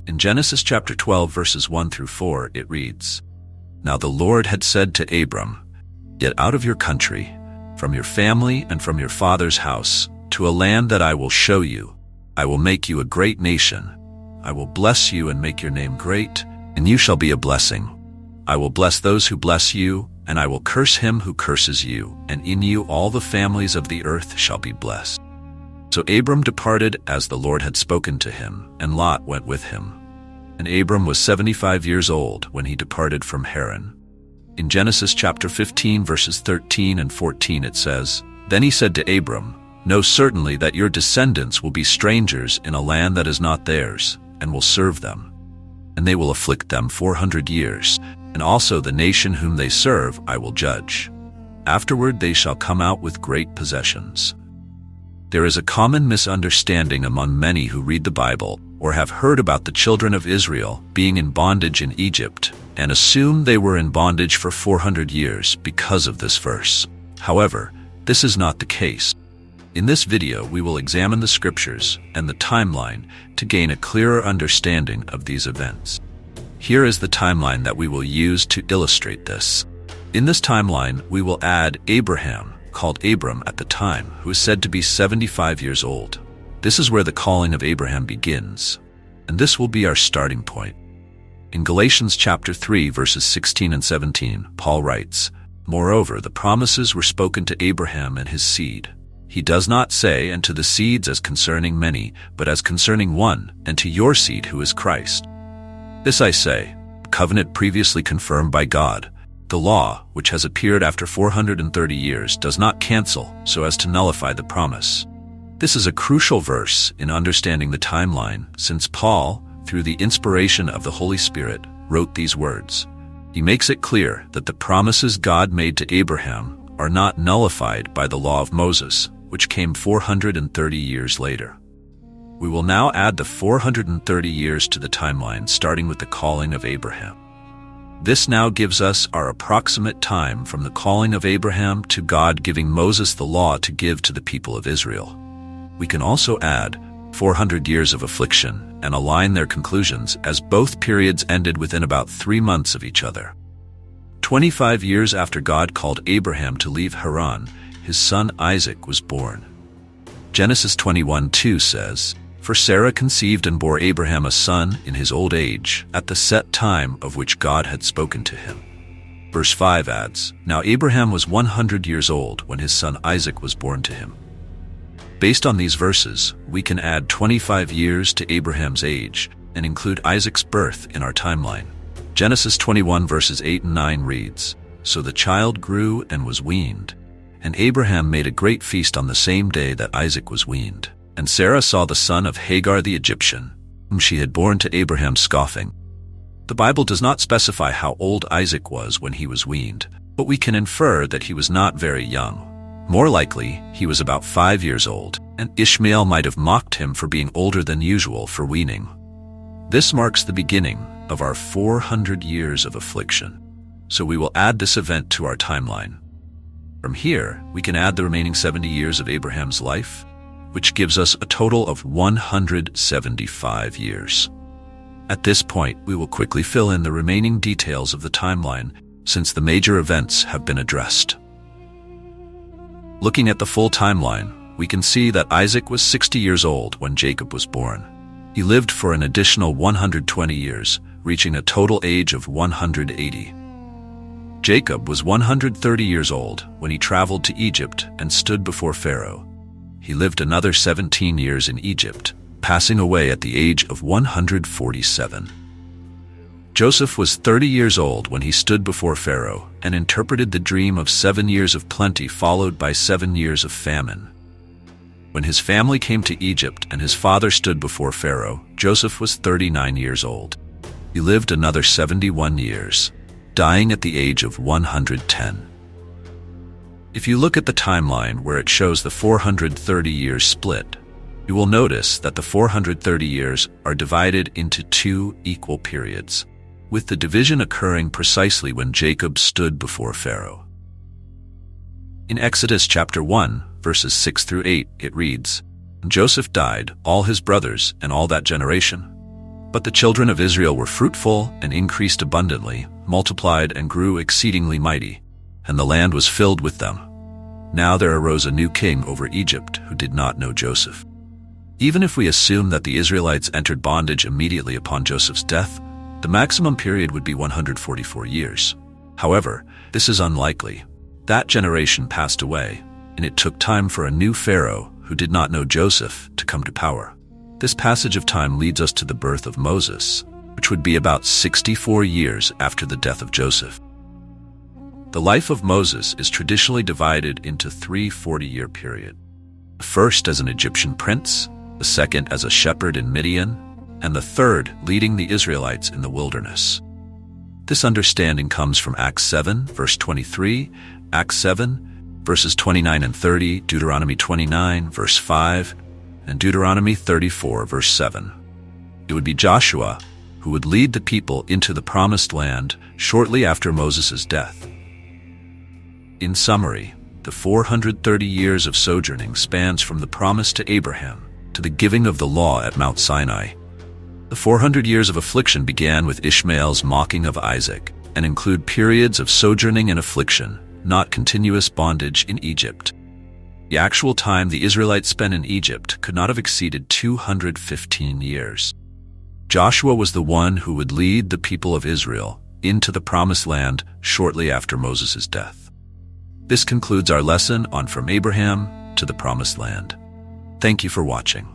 In Genesis chapter 12, verses 1 through 4, it reads, "Now the Lord had said to Abram, 'Get out of your country, from your family and from your father's house, to a land that I will show you. I will make you a great nation. I will bless you and make your name great, and you shall be a blessing. I will bless those who bless you, and I will curse him who curses you, and in you all the families of the earth shall be blessed.' So Abram departed as the Lord had spoken to him, and Lot went with him. And Abram was 75 years old when he departed from Haran." In Genesis chapter 15, verses 13 and 14, it says, "Then he said to Abram, 'Know certainly that your descendants will be strangers in a land that is not theirs, and will serve them. And they will afflict them 400 years, and also the nation whom they serve I will judge. Afterward they shall come out with great possessions.'" There is a common misunderstanding among many who read the Bible or have heard about the children of Israel being in bondage in Egypt and assume they were in bondage for 400 years because of this verse. However, this is not the case. In this video, we will examine the scriptures and the timeline to gain a clearer understanding of these events. Here is the timeline that we will use to illustrate this. In this timeline, we will add Abraham, called Abram at the time, who is said to be 75 years old. This is where the calling of Abraham begins, and this will be our starting point. In Galatians chapter 3, verses 16 and 17, Paul writes, "Moreover, the promises were spoken to Abraham and his seed. He does not say, 'And to the seeds as concerning many,' but as concerning one, and to your seed who is Christ. This I say, a covenant previously confirmed by God. The law, which has appeared after 430 years, does not cancel so as to nullify the promise." This is a crucial verse in understanding the timeline, since Paul, through the inspiration of the Holy Spirit, wrote these words. He makes it clear that the promises God made to Abraham are not nullified by the law of Moses, which came 430 years later. We will now add the 430 years to the timeline, starting with the calling of Abraham. This now gives us our approximate time from the calling of Abraham to God giving Moses the law to give to the people of Israel. We can also add 400 years of affliction and align their conclusions, as both periods ended within about 3 months of each other. 25 years after God called Abraham to leave Haran, his son Isaac was born. Genesis 21:2 says, "For Sarah conceived and bore Abraham a son in his old age, at the set time of which God had spoken to him." Verse 5 adds, "Now Abraham was 100 years old when his son Isaac was born to him." Based on these verses, we can add 25 years to Abraham's age and include Isaac's birth in our timeline. Genesis 21 verses 8 and 9 reads, "So the child grew and was weaned, and Abraham made a great feast on the same day that Isaac was weaned. And Sarah saw the son of Hagar the Egyptian, whom she had borne to Abraham, scoffing." The Bible does not specify how old Isaac was when he was weaned, but we can infer that he was not very young. More likely, he was about 5 years old, and Ishmael might have mocked him for being older than usual for weaning. This marks the beginning of our 400 years of affliction, so we will add this event to our timeline. From here, we can add the remaining 70 years of Abraham's life, which gives us a total of 175 years. At this point, we will quickly fill in the remaining details of the timeline, since the major events have been addressed. Looking at the full timeline, we can see that Isaac was 60 years old when Jacob was born. He lived for an additional 120 years, reaching a total age of 180. Jacob was 130 years old when he traveled to Egypt and stood before Pharaoh. He lived another 17 years in Egypt, passing away at the age of 147. Joseph was 30 years old when he stood before Pharaoh and interpreted the dream of 7 years of plenty followed by 7 years of famine. When his family came to Egypt and his father stood before Pharaoh, Joseph was 39 years old. He lived another 71 years, dying at the age of 110. If you look at the timeline where it shows the 430 years split, you will notice that the 430 years are divided into 2 equal periods, with the division occurring precisely when Jacob stood before Pharaoh. In Exodus chapter 1, verses 6 through 8, it reads, "And Joseph died, all his brothers, and all that generation. But the children of Israel were fruitful and increased abundantly, multiplied and grew exceedingly mighty, and the land was filled with them. Now there arose a new king over Egypt who did not know Joseph. Even if we assume that the Israelites entered bondage immediately upon Joseph's death, the maximum period would be 144 years. However, this is unlikely. That generation passed away, and it took time for a new Pharaoh who did not know Joseph to come to power. This passage of time leads us to the birth of Moses, which would be about 64 years after the death of Joseph. The life of Moses is traditionally divided into three 40-year periods. The first as an Egyptian prince, the second as a shepherd in Midian, and the third leading the Israelites in the wilderness. This understanding comes from Acts 7, verse 23, Acts 7, verses 29 and 30, Deuteronomy 29, verse 5, and Deuteronomy 34, verse 7. It would be Joshua who would lead the people into the promised land shortly after Moses' death. In summary, the 430 years of sojourning spans from the promise to Abraham to the giving of the law at Mount Sinai. The 400 years of affliction began with Ishmael's mocking of Isaac and include periods of sojourning and affliction, not continuous bondage in Egypt. The actual time the Israelites spent in Egypt could not have exceeded 215 years. Joshua was the one who would lead the people of Israel into the promised land shortly after Moses' death. This concludes our lesson on From Abraham to the Promised Land. Thank you for watching.